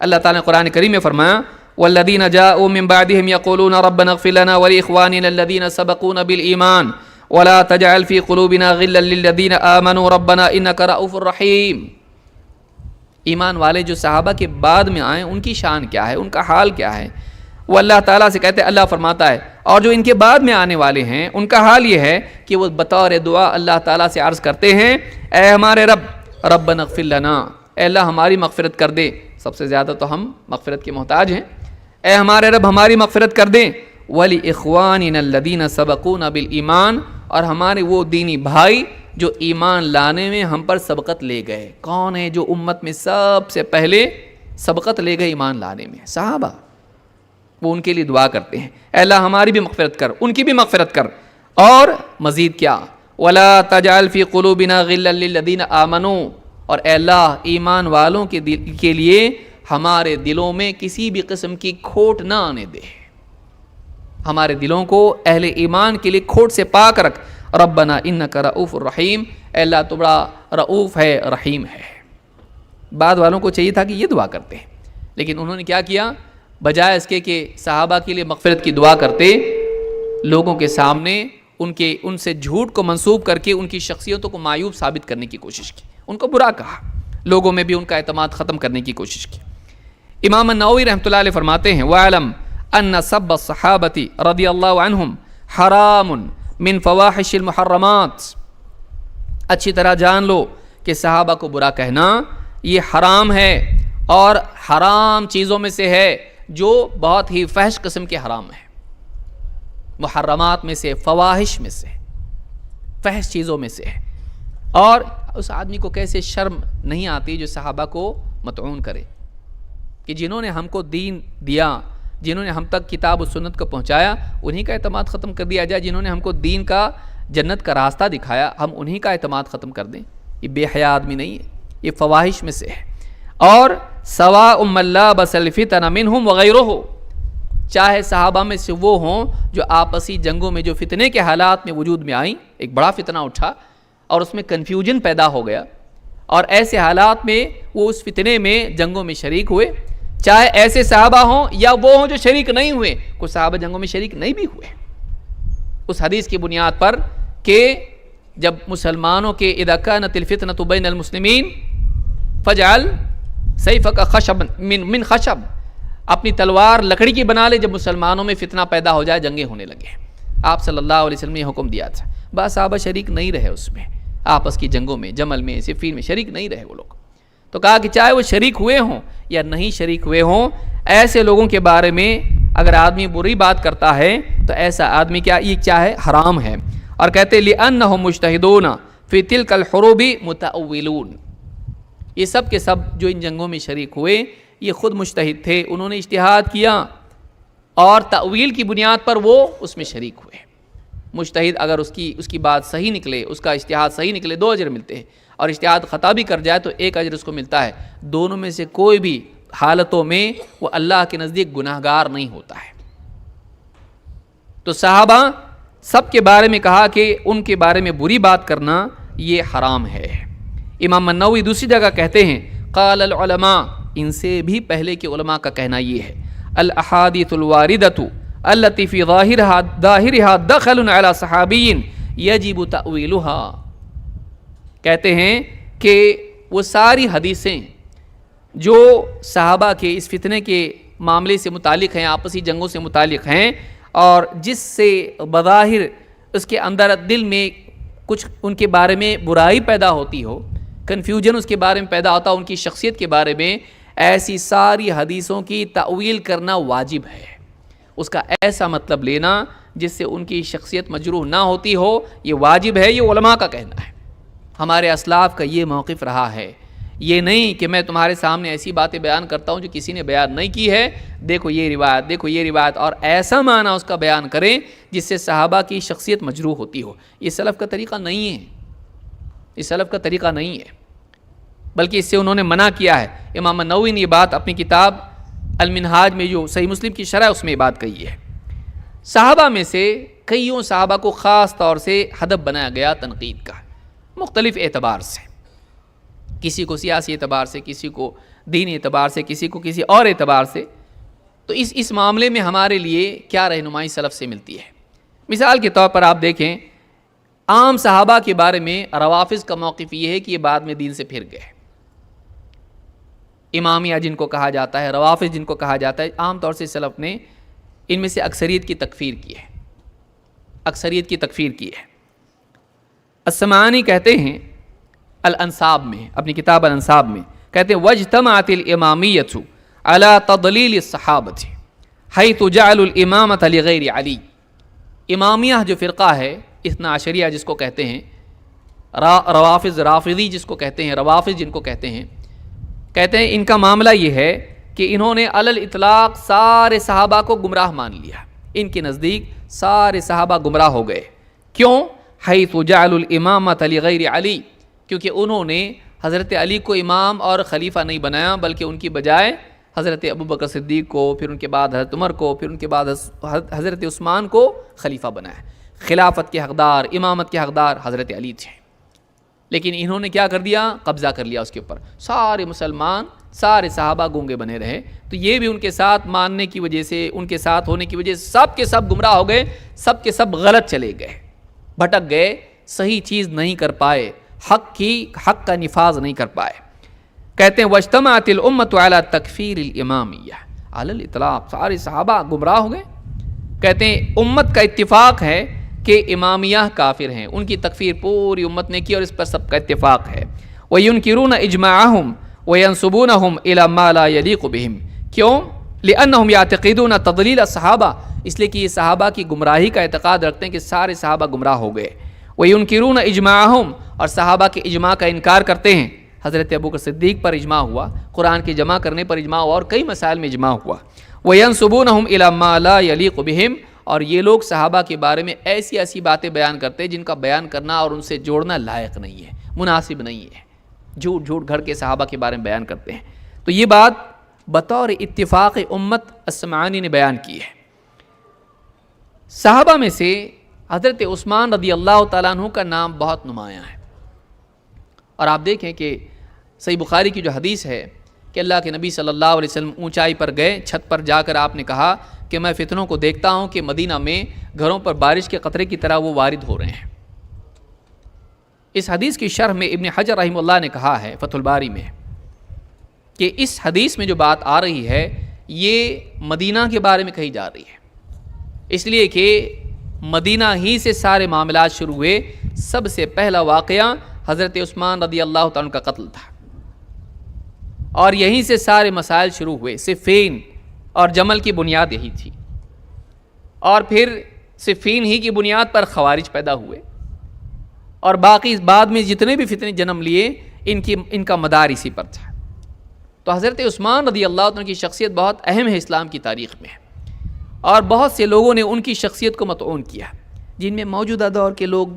اللہ تعالیٰ نے قرآن کریم میں فرمایا والذین جاءوا من بعدهم یقولون ربنا اغفر لنا ولاخواننا الذین سبقونا بالایمان ولا تجعل في قلوبنا غلا للذین آمنوا ربنا انک رؤوف رحیم. ایمان والے جو صحابہ کے بعد میں آئیں ان کی شان کیا ہے، ان کا حال کیا ہے؟ وہ اللہ تعالیٰ سے کہتے ہیں، اللہ فرماتا ہے اور جو ان کے بعد میں آنے والے ہیں ان کا حال یہ ہے کہ وہ بطور دعا اللہ تعالیٰ سے عرض کرتے ہیں اے ہمارے رب ربنا اغفر لنا، اے اللہ ہماری مغفرت کر دے. سب سے زیادہ تو ہم مغفرت کے محتاج ہیں. اے ہمارے رب ہماری مغفرت کر دیں. وَلِإِخْوَانِنَا الَّذِينَ سَبَقُونَ بِالْإِيمَانِ، اور ہمارے وہ دینی بھائی جو ایمان لانے میں ہم پر سبقت لے گئے. کون ہے جو امت میں سب سے پہلے سبقت لے گئے ایمان لانے میں؟ صحابہ. وہ ان کے لیے دعا کرتے ہیں اے اللہ ہماری بھی مغفرت کر، ان کی بھی مغفرت کر. اور مزید کیا؟ وَلَا تَجْعَلْ فِي قُلُوبِنَا غِلًّا لِلَّذِينَ آمَنُوا، اور اے اللہ ایمان والوں کے لیے ہمارے دلوں میں کسی بھی قسم کی کھوٹ نہ آنے دے. ہمارے دلوں کو اہل ایمان کے لیے کھوٹ سے پاک رکھ. ربنا انک رؤوف الرحیم، اے اللہ تو بڑا رؤوف ہے، رحیم ہے. بعد والوں کو چاہیے تھا کہ یہ دعا کرتے ہیں، لیکن انہوں نے کیا کیا؟ بجائے اس کے کہ صحابہ کے لیے مغفرت کی دعا کرتے، لوگوں کے سامنے ان سے جھوٹ کو منسوب کر کے ان کی شخصیتوں کو معیوب ثابت کرنے کی کوشش کی، ان کو برا کہا، لوگوں میں بھی ان کا اعتماد ختم کرنے کی کوشش کی. امام النووی رحمۃ اللہ علیہ فرماتے ہیں وَاعْلَمْ أَنَّ سَبَّ الصَّحَابَةِ رضی اللہ عنہم حرام من فواحش المحرمات. اچھی طرح جان لو کہ صحابہ کو برا کہنا یہ حرام ہے، اور حرام چیزوں میں سے ہے جو بہت ہی فحش قسم کے حرام ہیں. محرمات میں سے، فواحش میں سے، فحش چیزوں میں سے ہے. اور اس آدمی کو کیسے شرم نہیں آتی جو صحابہ کو مطعون کرے، کہ جنہوں نے ہم کو دین دیا، جنہوں نے ہم تک کتاب و سنت کو پہنچایا، انہی کا اعتماد ختم کر دیا جائے. جنہوں نے ہم کو دین کا، جنت کا راستہ دکھایا، ہم انہی کا اعتماد ختم کر دیں. یہ بے حیا آدمی نہیں ہے، یہ فواحش میں سے ہے. اور سواء من لابس الفتن منہم وغیرہ، چاہے صحابہ میں سے وہ ہوں جو آپسی جنگوں میں جو فتنے کے حالات میں وجود میں آئیں، ایک بڑا فتنہ اٹھا اور اس میں کنفیوژن پیدا ہو گیا، اور ایسے حالات میں وہ اس فتنے میں جنگوں میں شریک ہوئے، چاہے ایسے صحابہ ہوں یا وہ ہوں جو شریک نہیں ہوئے. کچھ صحابہ جنگوں میں شریک نہیں بھی ہوئے، اس حدیث کی بنیاد پر کہ جب مسلمانوں کے اذا كانت الفتنة بین المسلمین فاجعل سیفک خشبا من خشب، اپنی تلوار لکڑی کی بنا لے جب مسلمانوں میں فتنہ پیدا ہو جائے، جنگیں ہونے لگے. آپ صلی اللہ علیہ وسلم نے حکم دیا تھا. بعض صحابہ شریک نہیں رہے اس میں، آپس کی جنگوں میں، جمل میں، صفین میں شریک نہیں رہے وہ لوگ. تو کہا کہ چاہے وہ شریک ہوئے ہوں یا نہیں شریک ہوئے ہوں، ایسے لوگوں کے بارے میں اگر آدمی بری بات کرتا ہے تو ایسا آدمی کیا ہے؟ حرام ہے. اور کہتے لِأَنَّهُمْ مُجْتَهِدُونَ فِي تِلْكَ الْحُرُوبِ مُتَأَوِّلُونَ، یہ سب کے سب جو ان جنگوں میں شریک ہوئے یہ خود مجتہد تھے، انہوں نے اجتہاد کیا اور تأویل کی بنیاد پر وہ اس میں شریک ہوئے. مجتہد اگر اس کی بات صحیح نکلے، اس کا اجتہاد صحیح نکلے، 2 اجر ملتے ہیں، اور اجتہاد خطا بھی کر جائے تو 1 اجر اس کو ملتا ہے. دونوں میں سے کوئی بھی حالتوں میں وہ اللہ کے نزدیک گناہگار نہیں ہوتا ہے. تو صحابہ سب کے بارے میں کہا کہ ان کے بارے میں بری بات کرنا یہ حرام ہے. امام النووی دوسری جگہ کہتے ہیں قال العلماء، ان سے بھی پہلے کے علماء کا کہنا یہ ہے، الاحادیث الواردۃ التي في ظاہرها دخل على صحابی یجب تأویلها، کہتے ہیں کہ وہ ساری حدیثیں جو صحابہ کے اس فتنے کے معاملے سے متعلق ہیں، آپسی جنگوں سے متعلق ہیں، اور جس سے بظاہر اس کے اندر دل میں کچھ ان کے بارے میں برائی پیدا ہوتی ہو، کنفیوژن اس کے بارے میں پیدا ہوتا، ان کی شخصیت کے بارے میں، ایسی ساری حدیثوں کی تأویل کرنا واجب ہے. اس کا ایسا مطلب لینا جس سے ان کی شخصیت مجروح نہ ہوتی ہو، یہ واجب ہے. یہ علماء کا کہنا ہے، ہمارے اسلاف کا یہ موقف رہا ہے. یہ نہیں کہ میں تمہارے سامنے ایسی باتیں بیان کرتا ہوں جو کسی نے بیان نہیں کی ہے، دیکھو یہ روایت، دیکھو یہ روایت، اور ایسا معنی اس کا بیان کریں جس سے صحابہ کی شخصیت مجروح ہوتی ہو. یہ سلف کا طریقہ نہیں ہے، یہ سلف کا طریقہ نہیں ہے، بلکہ اس سے انہوں نے منع کیا ہے. امام النووی نے یہ بات اپنی کتاب المنہاج میں جو صحیح مسلم کی شرح اس میں یہ بات کہی ہے. صحابہ میں سے کئیوں صحابہ کو خاص طور سے ہدف بنایا گیا تنقید کا، مختلف اعتبار سے. کسی کو سیاسی اعتبار سے، کسی کو دینی اعتبار سے، کسی کو کسی اور اعتبار سے. تو اس معاملے میں ہمارے لیے کیا رہنمائی سلف سے ملتی ہے؟ مثال کے طور پر آپ دیکھیں، عام صحابہ کے بارے میں روافض کا موقف یہ ہے کہ یہ بعد میں دین سے پھر گئے. امامیہ جن کو کہا جاتا ہے، روافض جن کو کہا جاتا ہے، عام طور سے سلف نے ان میں سے اکثریت کی تکفیر کی ہے، اکثریت کی تکفیر کی ہے. السمعانی کہتے ہیں الانصاب میں، اپنی کتاب الانصاب میں کہتے ہیں واجتمعت الامامیۃ علی تضلیل الصحابۃ حیث جعلوا الامامۃ لغیر علی. امامیہ جو فرقہ ہے، اثنا عشریہ جس کو کہتے ہیں، روافض رافضی جس کو کہتے ہیں، روافض جن کو کہتے ہیں ان کا معاملہ یہ ہے کہ انہوں نے علی الاطلاق سارے صحابہ کو گمراہ مان لیا. ان کے نزدیک سارے صحابہ گمراہ ہو گئے. کیوں؟ حیث جعلوا الامامۃ لغیر علی، کیونکہ انہوں نے حضرت علی کو امام اور خلیفہ نہیں بنایا، بلکہ ان کی بجائے حضرت ابوبکر صدیق کو، پھر ان کے بعد حضرت عمر کو، پھر ان کے بعد حضرت عثمان کو خلیفہ بنایا. خلافت کے حقدار، امامت کے حقدار حضرت علی تھے، لیکن انہوں نے کیا کر دیا؟ قبضہ کر لیا اس کے اوپر. سارے مسلمان، سارے صحابہ گونگے بنے رہے. تو یہ بھی ان کے ساتھ ماننے کی وجہ سے، ان کے ساتھ ہونے کی وجہ سے سب کے سب گمراہ ہو گئے، سب کے سب غلط چلے گئے، بھٹک گئے، صحیح چیز نہیں کر پائے، حق کا نفاذ نہیں کر پائے. کہتے ہیں واجتمعت الامۃ علی تکفیر الامامیہ، علی الاطلاق سارے صحابہ گمراہ ہو گئے. کہتے ہیں امت کا اتفاق ہے کہ امامیہ کافر ہیں، ان کی تکفیر پوری امت نے کی اور اس پر سب کا اتفاق ہے. وَيُنْكِرُونَ إِجْمَاعَهُمْ وَيَنْسُبُونَهُمْ إِلَى مَا لَا يَلِيقُ بِهِمْ. کیوں؟ لِأَنَّهُمْ يَعْتَقِدُونَ تَضْلِيلَ الصَّحَابَةِ، اس لیے کہ یہ صحابہ کی گمراہی کا اعتقاد رکھتے ہیں کہ سارے صحابہ گمراہ ہو گئے. وَيُنْكِرُونَ إِجْمَاعَهُمْ، اور صحابہ کے اجماع کا انکار کرتے ہیں. حضرت ابوبکر صدیق پر اجماع ہوا، قرآن کے جمع کرنے پر اجماع ہوا، اور کئی مسائل میں اجماع ہوا. وَيَنْسُبُونَهُمْ إِلَى مَا لَا يَلِيقُ بِهِمْ، اور یہ لوگ صحابہ کے بارے میں ایسی ایسی باتیں بیان کرتے ہیں جن کا بیان کرنا اور ان سے جوڑنا لائق نہیں ہے، مناسب نہیں ہے. جھوٹ گھڑ کے صحابہ کے بارے میں بیان کرتے ہیں. تو یہ بات بطور اتفاق امت السمعانی نے بیان کی ہے. صحابہ میں سے حضرت عثمان رضی اللہ تعالیٰ عنہ کا نام بہت نمایاں ہے. اور آپ دیکھیں کہ صحیح بخاری کی جو حدیث ہے کہ اللہ کے نبی صلی اللہ علیہ وسلم اونچائی پر گئے، چھت پر جا کر آپ نے کہا کہ میں فتنوں کو دیکھتا ہوں کہ مدینہ میں گھروں پر بارش کے قطرے کی طرح وہ وارد ہو رہے ہیں. اس حدیث کی شرح میں ابن حجر رحمہ اللہ نے کہا ہے فتح الباری میں کہ اس حدیث میں جو بات آ رہی ہے یہ مدینہ کے بارے میں کہی جا رہی ہے، اس لیے کہ مدینہ ہی سے سارے معاملات شروع ہوئے. سب سے پہلا واقعہ حضرت عثمان رضی اللہ تعالیٰ کا قتل تھا، اور یہیں سے سارے مسائل شروع ہوئے. صفین اور جمل کی بنیاد یہی تھی، اور پھر صفین ہی کی بنیاد پر خوارج پیدا ہوئے، اور باقی بعد میں جتنے بھی فتنے جنم لیے ان کا مدار اسی پر تھا. تو حضرت عثمان رضی اللہ عنہ کی شخصیت بہت اہم ہے اسلام کی تاریخ میں، اور بہت سے لوگوں نے ان کی شخصیت کو مطعون کیا، جن میں موجودہ دور کے لوگ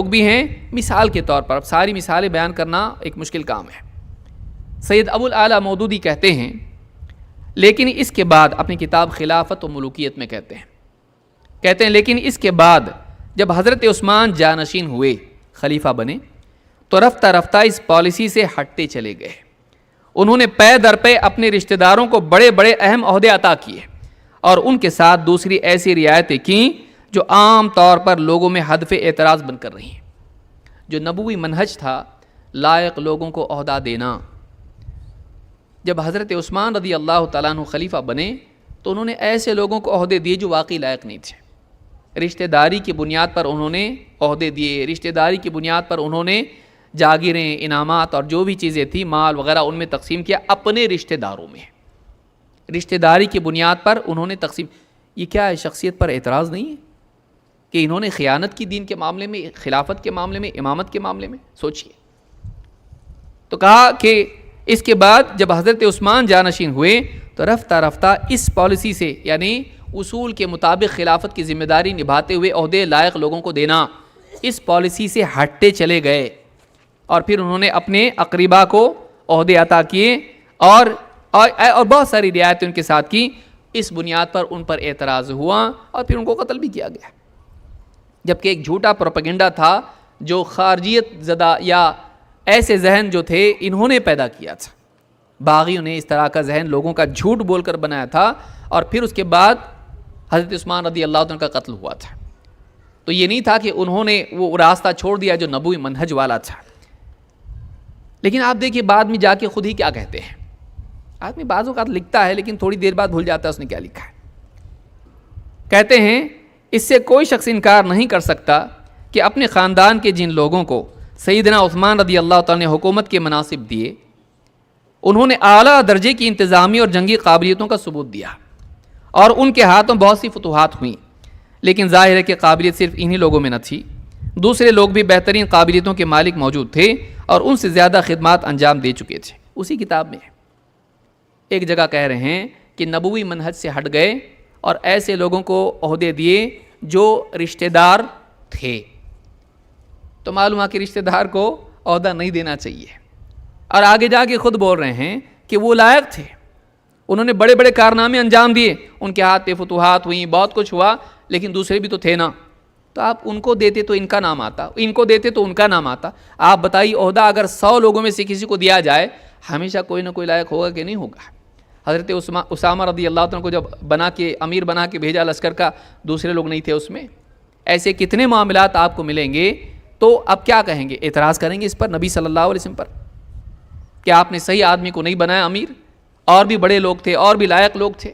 بھی ہیں. مثال کے طور پر، اب ساری مثالیں بیان کرنا ایک مشکل کام ہے. سید ابو الاعلیٰ مودودی کہتے ہیں، لیکن اس کے بعد اپنی کتاب خلافت و ملوکیت میں کہتے ہیں لیکن اس کے بعد جب حضرت عثمان جانشین ہوئے، خلیفہ بنے، تو رفتہ رفتہ اس پالیسی سے ہٹتے چلے گئے. انہوں نے پے در پے اپنے رشتہ داروں کو بڑے بڑے اہم عہدے عطا کیے، اور ان کے ساتھ دوسری ایسی رعایتیں کیں جو عام طور پر لوگوں میں ہدف اعتراض بن کر رہی ہیں. جو نبوی منہج تھا لائق لوگوں کو عہدہ دینا، جب حضرت عثمان رضی اللہ تعالیٰ عنہ خلیفہ بنے تو انہوں نے ایسے لوگوں کو عہدے دیے جو واقعی لائق نہیں تھے. رشتہ داری کی بنیاد پر انہوں نے عہدے دیے، رشتہ داری کی بنیاد پر انہوں نے جاگیریں، انعامات اور جو بھی چیزیں تھیں، مال وغیرہ، ان میں تقسیم کیا اپنے رشتہ داروں میں. رشتہ داری کی بنیاد پر انہوں نے تقسیم. یہ کیا ہے؟ شخصیت پر اعتراض نہیں ہے کہ انہوں نے خیانت کی دین کے معاملے میں، خلافت کے معاملے میں، امامت کے معاملے میں؟ سوچئے. تو کہا کہ اس کے بعد جب حضرت عثمان جانشین ہوئے تو رفتہ رفتہ اس پالیسی سے، یعنی اصول کے مطابق خلافت کی ذمہ داری نبھاتے ہوئے عہدے لائق لوگوں کو دینا، اس پالیسی سے ہٹتے چلے گئے. اور پھر انہوں نے اپنے اقربا کو عہدے عطا کیے اور بہت ساری رعایتیں ان کے ساتھ کی. اس بنیاد پر ان پر اعتراض ہوا اور پھر ان کو قتل بھی کیا گیا. جبکہ ایک جھوٹا پروپیگنڈا تھا جو خارجیت زدہ یا ایسے ذہن جو تھے انہوں نے پیدا کیا تھا. باغیوں نے اس طرح کا ذہن لوگوں کا جھوٹ بول کر بنایا تھا اور پھر اس کے بعد حضرت عثمان رضی اللہ عنہ کا قتل ہوا تھا. تو یہ نہیں تھا کہ انہوں نے وہ راستہ چھوڑ دیا جو نبوی منہج والا تھا. لیکن آپ دیکھیے بعد میں جا کے خود ہی کیا کہتے ہیں. آدمی بعض اوقات لکھتا ہے لیکن تھوڑی دیر بعد بھول جاتا ہے اس نے کیا لکھا ہے. کہتے ہیں اس سے کوئی شخص انکار نہیں کر سکتا کہ اپنے خاندان کے جن لوگوں کو سیدنا عثمان رضی اللہ تعالیٰ نے حکومت کے مناصب دیے انہوں نے اعلیٰ درجے کی انتظامی اور جنگی قابلیتوں کا ثبوت دیا اور ان کے ہاتھوں بہت سی فتوحات ہوئیں. لیکن ظاہر ہے کہ قابلیت صرف انہی لوگوں میں نہ تھی, دوسرے لوگ بھی بہترین قابلیتوں کے مالک موجود تھے اور ان سے زیادہ خدمات انجام دے چکے تھے. اسی کتاب میں ایک جگہ کہہ رہے ہیں کہ نبوی منہج سے ہٹ گئے اور ایسے لوگوں کو عہدے دیے جو رشتہ دار تھے. تو معلوم ہے کہ رشتہ دار کو عہدہ نہیں دینا چاہیے. اور آگے جا کے خود بول رہے ہیں کہ وہ لائق تھے, انہوں نے بڑے بڑے کارنامے انجام دیے, ان کے ہاتھ پہ فتوحات ہوئیں, بہت کچھ ہوا, لیکن دوسرے بھی تو تھے نا. تو آپ ان کو دیتے تو ان کا نام آتا, ان کو دیتے تو ان کا نام آتا. آپ بتائیے عہدہ اگر 100 لوگوں میں سے کسی کو دیا جائے ہمیشہ کوئی نہ کوئی لائق ہوگا کہ نہیں ہوگا. حضرت اسامہ رضی اللہ عنہ کو جب بنا کے امیر بنا کے بھیجا لشکر کا, دوسرے لوگ نہیں تھے اس میں. ایسے کتنے معاملات آپ کو ملیں گے. تو اب کیا کہیں گے, اعتراض کریں گے اس پر نبی صلی اللہ علیہ وسلم پر کہ آپ نے صحیح آدمی کو نہیں بنایا امیر, اور بھی بڑے لوگ تھے اور بھی لائق لوگ تھے.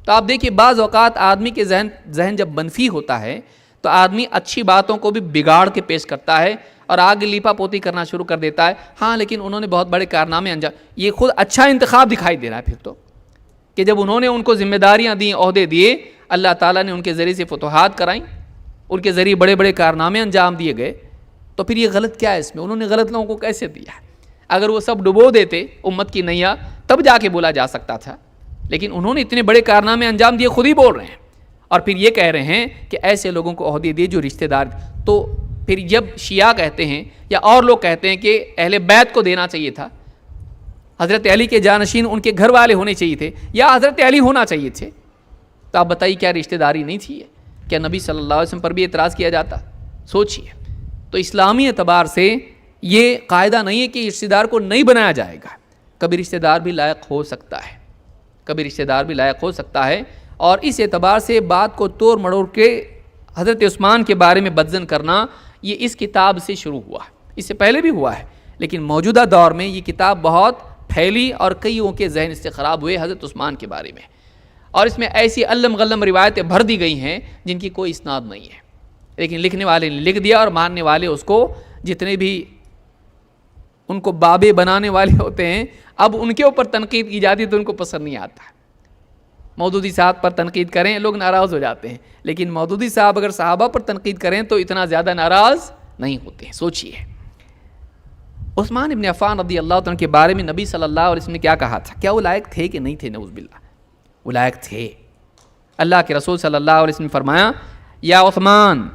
تو آپ دیکھیے بعض اوقات آدمی کے ذہن جب منفی ہوتا ہے تو آدمی اچھی باتوں کو بھی بگاڑ کے پیش کرتا ہے اور آگے لیپا پوتی کرنا شروع کر دیتا ہے. ہاں لیکن انہوں نے بہت بڑے کارنامے انجام, یہ خود اچھا انتخاب دکھائی دے رہا ہے پھر تو, کہ جب انہوں نے ان کو ذمہ داریاں دیں, عہدے دیے, اللہ تعالیٰ نے ان کے ذریعے سے فتوحات کرائیں, ان کے ذریعے بڑے بڑے کارنامے انجام دیے گئے. تو پھر یہ غلط کیا ہے اس میں, انہوں نے غلط لوگوں کو کیسے دیا؟ اگر وہ سب ڈبو دیتے امت کی نیا تب جا کے بولا جا سکتا تھا, لیکن انہوں نے اتنے بڑے کارنامے انجام دیے, خود ہی بول رہے ہیں. اور پھر یہ کہہ رہے ہیں کہ ایسے لوگوں کو عہدے دیے جو رشتہ دار. تو پھر جب شیعہ کہتے ہیں یا اور لوگ کہتے ہیں کہ اہل بیت کو دینا چاہیے تھا, حضرت علی کے جانشین ان کے گھر والے ہونے چاہیے تھے یا حضرت علی ہونا چاہیے تھے, تو آپ بتائیے کیا رشتہ داری نہیں تھی؟ کیا نبی صلی اللہ علیہ وسلم پر بھی اعتراض کیا جاتا؟ سوچیے. تو اسلامی اعتبار سے یہ قاعدہ نہیں ہے کہ رشتہ دار کو نہیں بنایا جائے گا. کبھی رشتہ دار بھی لائق ہو سکتا ہے, کبھی رشتہ دار بھی لائق ہو سکتا ہے. اور اس اعتبار سے بات کو توڑ مڑوڑ کے حضرت عثمان کے بارے میں بدظن کرنا یہ اس کتاب سے شروع ہوا. اس سے پہلے بھی ہوا ہے, لیکن موجودہ دور میں یہ کتاب بہت پھیلی اور کئیوں کے ذہن اس سے خراب ہوئے حضرت عثمان کے بارے میں. اور اس میں ایسی علم غلم روایتیں بھر دی گئی ہیں جن کی کوئی اسناد نہیں ہے, لیکن لکھنے والے نے لکھ دیا اور ماننے والے اس کو, جتنے بھی ان کو بابے بنانے والے ہوتے ہیں, اب ان کے اوپر تنقید کی جاتی ہے تو ان کو پسند نہیں آتا. مودودی صاحب پر تنقید کریں لوگ ناراض ہو جاتے ہیں, لیکن مودودی صاحب اگر صحابہ پر تنقید کریں تو اتنا زیادہ ناراض نہیں ہوتے ہیں. سوچئے عثمان ابن عفان رضی اللہ عنہ کے بارے میں نبی صلی اللہ علیہ وسلم نے کیا کہا تھا؟ کیا وہ لائق تھے کہ نہیں تھے؟ نعوذ باللہ وہ لائق تھے. اللہ کے رسول صلی اللہ علیہ وسلم نے فرمایا یا عثمان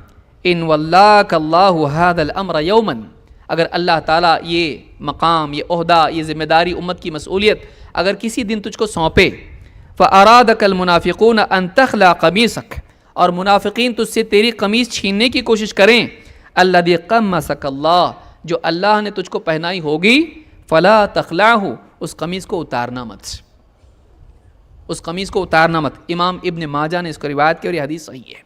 ان ولاک اللہ ھذا الامر یوما, اگر اللہ تعالیٰ یہ مقام, یہ عہدہ, یہ ذمہ داری, امت کی مسئولیت اگر کسی دن تجھ کو سونپے, فارادک المنافقون ان تخلع قمیصک, اور منافقین تجھ سے تیری قمیص چھیننے کی کوشش کریں, الذی قمصک اللہ, جو اللہ نے تجھ کو پہنائی ہوگی, فلا تخلعہ, اس قمیص کو اتارنا مت, اس قمیص کو اتارنا مت. امام ابن ماجہ نے اس کو روایت کی اور یہ حدیث صحیح ہے.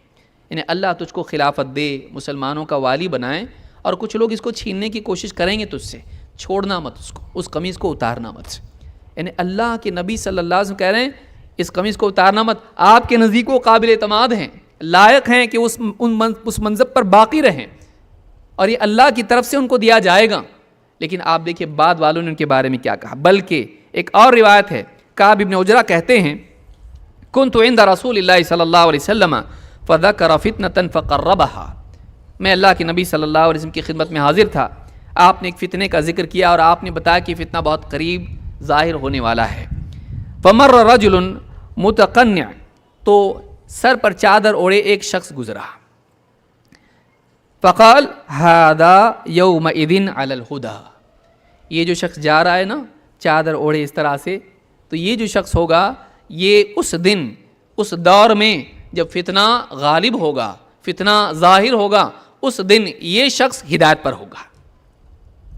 یعنی اللہ تجھ کو خلافت دے, مسلمانوں کا والی بنائیں, اور کچھ لوگ اس کو چھیننے کی کوشش کریں گے تجھ سے, چھوڑنا مت اس کو, اس قمیص کو اتارنا مت. یعنی اللہ کے نبی صلی اللہ علیہ وسلم کہہ رہے ہیں اس قمیص کو اتارنا مت. آپ کے نزدیک وہ قابل اعتماد ہیں, لائق ہیں کہ اس منصب پر باقی رہیں, اور یہ اللہ کی طرف سے ان کو دیا جائے گا. لیکن آپ دیکھیے بعد والوں نے ان کے بارے میں کیا کہا. بلکہ ایک اور روایت ہے, کعب ابن عجرہ کہتے ہیں کنت عند رسول اللہ صلی اللہ علیہ وسلم فذکر فتنة فقربها, میں اللہ کے نبی صلی اللہ علیہ وسلم کی خدمت میں حاضر تھا, آپ نے ایک فتنے کا ذکر کیا اور آپ نے بتایا کہ فتنہ بہت قریب ظاہر ہونے والا ہے. فمر رجل متقنع, تو سر پر چادر اوڑے ایک شخص گزرا, فقال ھذا یومئذ علی الہدی, یہ جو شخص جا رہا ہے نا چادر اوڑے اس طرح سے, تو یہ جو شخص ہوگا یہ اس دن, اس دور میں جب فتنہ غالب ہوگا, فتنہ ظاہر ہوگا, اس دن یہ شخص ہدایت پر ہوگا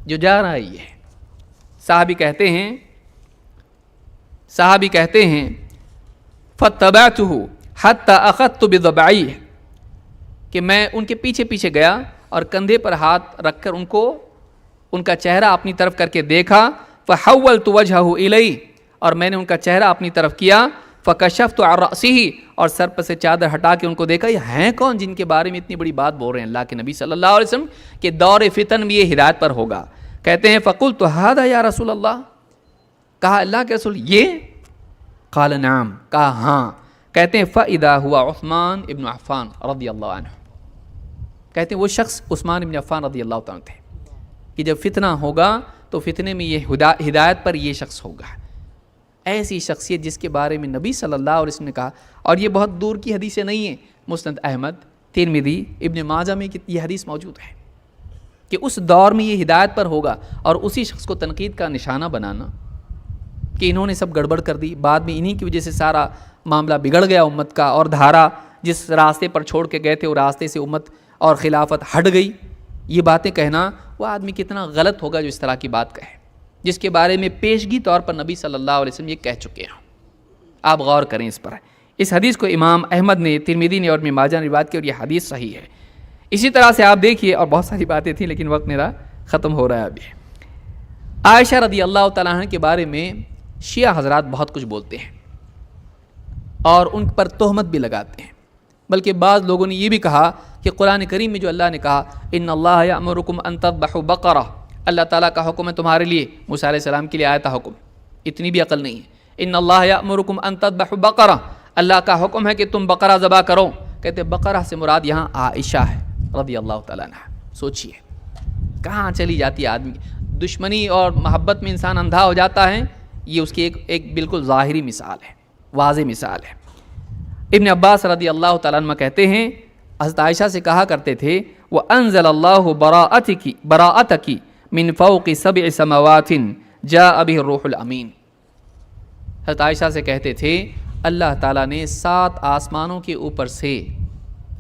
جو جا رہا ہے. یہ صحابی کہتے ہیں فَاتَّبَعْتُهُ حَتَّى أَخَذْتُ بِضَبْعِهِ کہ میں ان کے پیچھے پیچھے گیا اور کندھے پر ہاتھ رکھ کر ان کا چہرہ اپنی طرف کر کے دیکھا. فَحَوَّلْتُ وَجْهَهُ إِلَيْهِ اور میں نے ان کا چہرہ اپنی طرف کیا. فَكَشَفْتُ عَنْ رَأْسِهِ اور سر پر سے چادر ہٹا کے ان کو دیکھا. یہ ہیں کون جن کے بارے میں اتنی بڑی بات بول رہے ہیں اللہ کے نبی صلی اللہ علیہ وسلم کہ دور فتن میں یہ ہدایت پر ہوگا. کہتے ہیں فَقُلْتُ هَذَا يَا رَسُولَ اللَّهِ کہا اللہ کے رسول یہ؟ قال نعم کہا ہاں. کہتے ہیں فَإِذَا هُوَ عثمان ابن عفان رضی اللہ عنہ کہتے ہیں وہ شخص عثمان ابن عفان رضی اللہ عنہ تھے کہ جب فتنہ ہوگا تو فتنے میں یہ ہدایت پر یہ شخص ہوگا. ایسی شخصیت جس کے بارے میں نبی صلی اللہ علیہ وسلم نے کہا. اور یہ بہت دور کی حدیثیں نہیں ہیں. مسند احمد، ترمذی، ابن ماجہ میں یہ حدیث موجود ہے کہ اس دور میں یہ ہدایت پر ہوگا. اور اسی شخص کو تنقید کا نشانہ بنانا کہ انہوں نے سب گڑبڑ کر دی، بعد میں انہی کی وجہ سے سارا معاملہ بگڑ گیا امت کا، اور دھارا جس راستے پر چھوڑ کے گئے تھے وہ راستے سے امت اور خلافت ہٹ گئی. یہ باتیں کہنا وہ آدمی کتنا غلط ہوگا جو اس طرح کی بات کہے جس کے بارے میں پیشگی طور پر نبی صلی اللہ علیہ وسلم یہ کہہ چکے ہیں. آپ غور کریں اس پر. اس حدیث کو امام احمد نے، ترمذی نے اور ابن ماجہ نے روایت کی اور یہ حدیث صحیح ہے. اسی طرح سے آپ دیکھیے اور بہت ساری باتیں تھیں لیکن وقت میرا ختم ہو رہا ہے ابھی. عائشہ رضی اللہ تعالیٰ عنہ کے بارے میں شیعہ حضرات بہت کچھ بولتے ہیں اور ان پر تہمت بھی لگاتے ہیں. بلکہ بعض لوگوں نے یہ بھی کہا کہ قرآن کریم میں جو اللہ نے کہا ان اللہ یأمرکم ان تذبحوا بقرہ، اللہ تعالیٰ کا حکم ہے تمہارے لیے، موسیٰ علیہ السلام کے لیے آیا تھا حکم. اتنی بھی عقل نہیں ہے. ان اللہ یأمرکم ان تذبحوا بقرہ، اللہ کا حکم ہے کہ تم بقرہ ذبح کرو. کہتے بقرہ سے مراد یہاں عائشہ ہے رضی اللہ تعالیٰ عنہ. سوچئے کہاں چلی جاتی ہے آدمی. دشمنی اور محبت میں انسان اندھا ہو جاتا ہے. یہ اس کی ایک بالکل ظاہری مثال ہے، واضح مثال ہے. ابن عباس رضی اللہ تعالیٰ عنہ کہتے ہیں حضرت عائشہ سے کہا کرتے تھے وَأَنزَلَ اللَّهُ بَرَاءَتَكِ مِنْ فَوْقِ سَبْعِ سَمَوَاتٍ جَاءَ بِهِ الرُّوحُ الْأَمِينُ. حضرت عائشہ سے کہتے تھے اللہ تعالیٰ نے 7 آسمانوں کے اوپر سے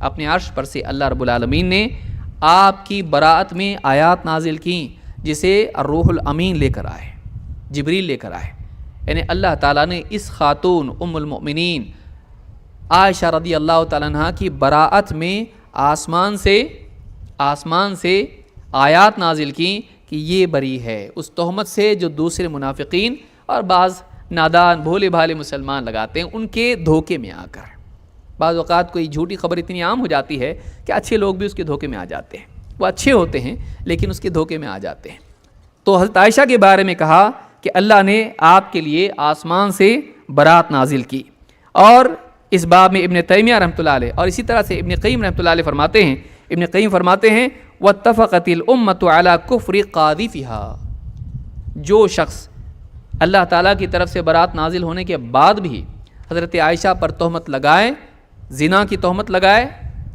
اپنے عرش پر سے اللہ رب العالمین نے آپ کی براءت میں آیات نازل کی جسے الروح الامین لے کر آئے، جبریل لے کر آئے. یعنی اللہ تعالیٰ نے اس خاتون ام المؤمنین عائشہ رضی اللہ تعالیٰ عنہ کی براءت میں آسمان سے آیات نازل کی کہ یہ بری ہے اس تہمت سے جو دوسرے منافقین اور بعض نادان بھولے بھالے مسلمان لگاتے ہیں ان کے دھوکے میں آ کر. بعض اوقات کوئی جھوٹی خبر اتنی عام ہو جاتی ہے کہ اچھے لوگ بھی اس کے دھوکے میں آ جاتے ہیں. وہ اچھے ہوتے ہیں لیکن اس کے دھوکے میں آ جاتے ہیں. تو حضرت عائشہ کے بارے میں کہا کہ اللہ نے آپ کے لیے آسمان سے برات نازل کی. اور اس باب میں ابن تیمیہ رحمۃ اللہ علیہ اور اسی طرح سے ابن قیم رحمۃ اللہ علیہ فرماتے ہیں وَاتَّفَقَتِ الْأُمَّةُ عَلَى كُفْرِ قَاذِفِهَا، جو شخص اللہ تعالیٰ کی طرف سے برات نازل ہونے کے بعد بھی حضرت عائشہ پر تہمت لگائے، زنا کی تہمت لگائے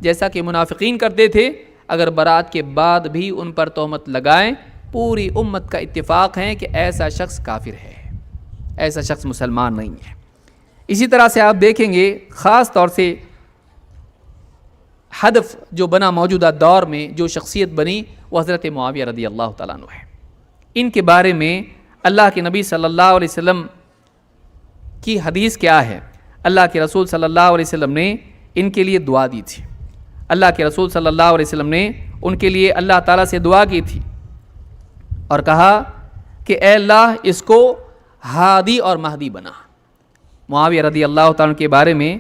جیسا کہ منافقین کرتے تھے، اگر برات کے بعد بھی ان پر تہمت لگائیں پوری امت کا اتفاق ہے کہ ایسا شخص کافر ہے، ایسا شخص مسلمان نہیں ہے. اسی طرح سے آپ دیکھیں گے خاص طور سے ہدف جو بنا موجودہ دور میں جو شخصیت بنی وہ حضرت معاویہ رضی اللہ تعالیٰ عنہ ہے. ان کے بارے میں اللہ کے نبی صلی اللہ علیہ وسلم کی حدیث کیا ہے؟ اللہ کے رسول صلی اللہ علیہ وسلم نے ان کے لیے دعا دی تھی. اللہ کے رسول صلی اللہ علیہ وسلم نے ان کے لیے اللہ تعالیٰ سے دعا کی تھی اور کہا کہ اے اللہ اس کو ہادی اور مہدی بنا. معاویہ رضی اللہ تعالیٰ کے بارے میں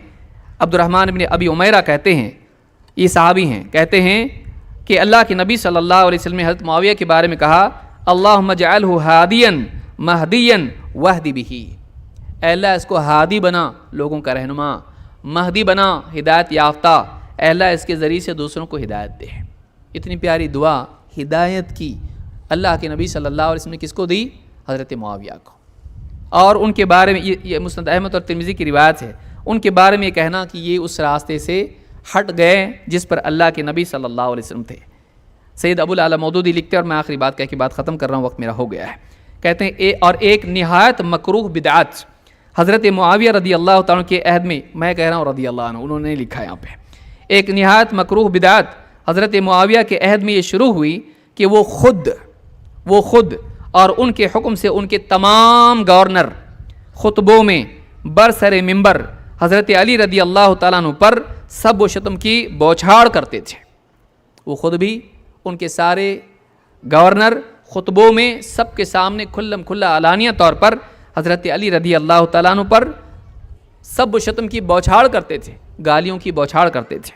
عبد الرحمن بن ابی عمیرہ کہتے ہیں، یہ صحابی ہیں، کہتے ہیں کہ اللہ کے نبی صلی اللہ علیہ وسلم نے حضرت معاویہ کے بارے میں کہا اللہم اجعلہ ہادیا مہدیا واہد بہ، اے اللہ اس کو ہادی بنا، لوگوں کا رہنما، مہدی بنا، ہدایت یافتہ، اے اللہ اس کے ذریعے سے دوسروں کو ہدایت دے. اتنی پیاری دعا ہدایت کی اللہ کے نبی صلی اللہ علیہ وسلم نے کس کو دی؟ حضرت معاویہ کو. اور ان کے بارے میں یہ مسند احمد اور ترمذی کی روایت ہے، ان کے بارے میں یہ کہنا کہ یہ اس راستے سے ہٹ گئے جس پر اللہ کے نبی صلی اللہ علیہ وسلم تھے. سید ابو العلا مودودی لکھتے ہیں اور میں آخری بات کہہ کے بات ختم کر رہا ہوں، وقت میرا ہو گیا ہے. کہتے ہیں اور ایک نہایت مکروہ بدعت حضرت معاویہ رضی اللہ تعالیٰ کے عہد میں کہہ رہا ہوں رضی اللہ عنہ، انہوں نے لکھا یہاں پہ، ایک نہایت مکروہ بدعت حضرت معاویہ کے عہد میں یہ شروع ہوئی کہ وہ خود اور ان کے حکم سے ان کے تمام گورنر خطبوں میں برسر منبر حضرت علی رضی اللہ تعالیٰ عنہ پر سب و شتم کی بوچھاڑ کرتے تھے. وہ خود بھی ان کے سارے گورنر خطبوں میں سب کے سامنے کھلم کھلا علانیہ طور پر حضرت علی رضی اللہ تعالیٰ عنہ پر سب و شتم کی بوچھاڑ کرتے تھے، گالیوں کی بوچھاڑ کرتے تھے.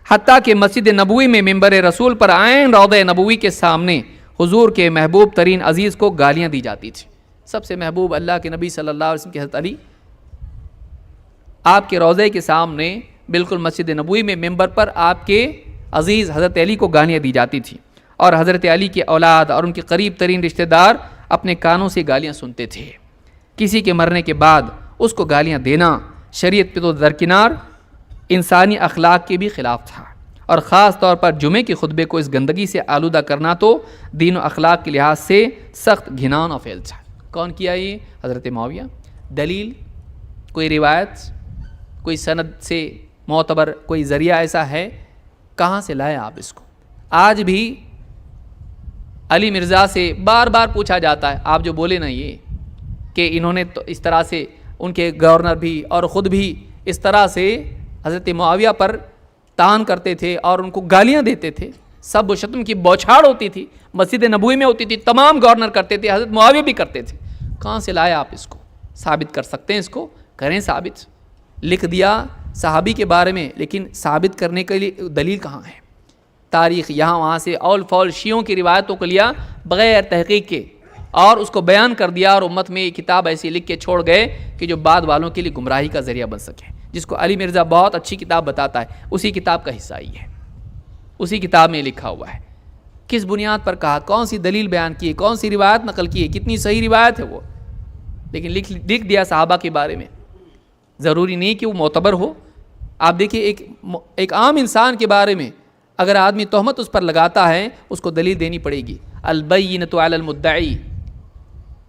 حتیٰ کہ مسجد نبوی میں منبر رسول پر عین روضہ نبوی کے سامنے حضور کے محبوب ترین عزیز کو گالیاں دی جاتی تھیں. سب سے محبوب اللہ کے نبی صلی اللہ علیہ وسلم کے حضرت علی آپ کے روضے کے سامنے بالکل مسجد نبوی میں منبر پر آپ کے عزیز حضرت علی کو گالیاں دی جاتی تھیں، اور حضرت علی کے اولاد اور ان کے قریب ترین رشتہ دار اپنے کانوں سے گالیاں سنتے تھے. کسی کے مرنے کے بعد اس کو گالیاں دینا شریعت پہ تو درکنار انسانی اخلاق کے بھی خلاف تھا، اور خاص طور پر جمعے کے خطبے کو اس گندگی سے آلودہ کرنا تو دین و اخلاق کے لحاظ سے سخت گھناؤنا فعل تھا. کون کیا یہ؟ حضرت معاویہ. دلیل؟ کوئی روایت، کوئی سند سے معتبر کوئی ذریعہ ایسا ہے؟ کہاں سے لائے آپ اس کو؟ آج بھی علی مرزا سے بار بار پوچھا جاتا ہے، آپ جو بولے نا یہ کہ انہوں نے تو اس طرح سے ان کے گورنر بھی اور خود بھی اس طرح سے حضرت معاویہ پر تان کرتے تھے اور ان کو گالیاں دیتے تھے، سب و شتم کی بوچھاڑ ہوتی تھی، مسجد نبوی میں ہوتی تھی، تمام گورنر کرتے تھے، حضرت معاویہ بھی کرتے تھے. کہاں سے لائے آپ اس کو؟ ثابت کر سکتے ہیں اس کو؟ کریں ثابت. لکھ دیا صحابی کے بارے میں، لیکن ثابت کرنے کے لیے دلیل کہاں ہے؟ تاریخ یہاں وہاں سے اول فول شیعوں کی روایتوں کو لیا بغیر تحقیق کے اور اس کو بیان کر دیا، اور امت میں یہ کتاب ایسی لکھ کے چھوڑ گئے کہ جو بعد والوں کے لیے گمراہی کا ذریعہ بن سکے. جس کو علی مرزا بہت اچھی کتاب بتاتا ہے، اسی کتاب کا حصہ ہی ہے، اسی کتاب میں لکھا ہوا ہے. کس بنیاد پر کہا، کون سی دلیل بیان کی ہے، کون سی روایت نقل کی ہے، کتنی صحیح روایت ہے وہ، لیکن لکھ دیا صحابہ کے بارے میں. ضروری نہیں کہ وہ معتبر ہو. آپ دیکھیے ایک عام انسان کے بارے میں اگر آدمی تہمت اس پر لگاتا ہے، اس کو دلیل دینی پڑے گی. البینۃ علی المدعی،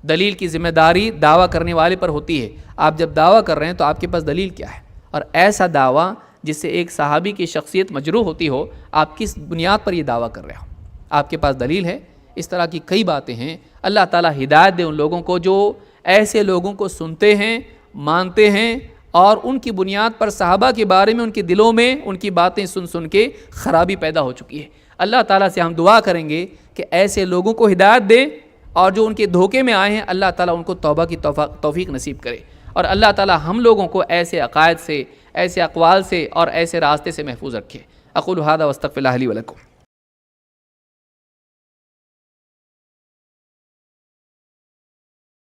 دلیل کی ذمہ داری دعویٰ کرنے والے پر ہوتی ہے. آپ جب دعویٰ کر رہے ہیں تو آپ کے پاس دلیل کیا ہے؟ اور ایسا دعویٰ جس سے ایک صحابی کی شخصیت مجروح ہوتی ہو، آپ کس بنیاد پر یہ دعویٰ کر رہے ہو؟ آپ کے پاس دلیل ہے؟ اس طرح کی کئی باتیں ہیں. اللہ تعالیٰ ہدایت دے ان لوگوں کو جو ایسے لوگوں کو سنتے ہیں، مانتے ہیں، اور ان کی بنیاد پر صحابہ کے بارے میں ان کے دلوں میں ان کی باتیں سن کے خرابی پیدا ہو چکی ہے. اللہ تعالیٰ سے ہم دعا کریں گے کہ ایسے لوگوں کو ہدایت دے، اور جو ان کے دھوکے میں آئے ہیں اللہ تعالیٰ ان کو توبہ کی توفیق نصیب کرے، اور اللہ تعالیٰ ہم لوگوں کو ایسے عقائد سے، ایسے اقوال سے اور ایسے راستے سے محفوظ رکھے. اقول ھذا واستغفر اللہ لی ولکم.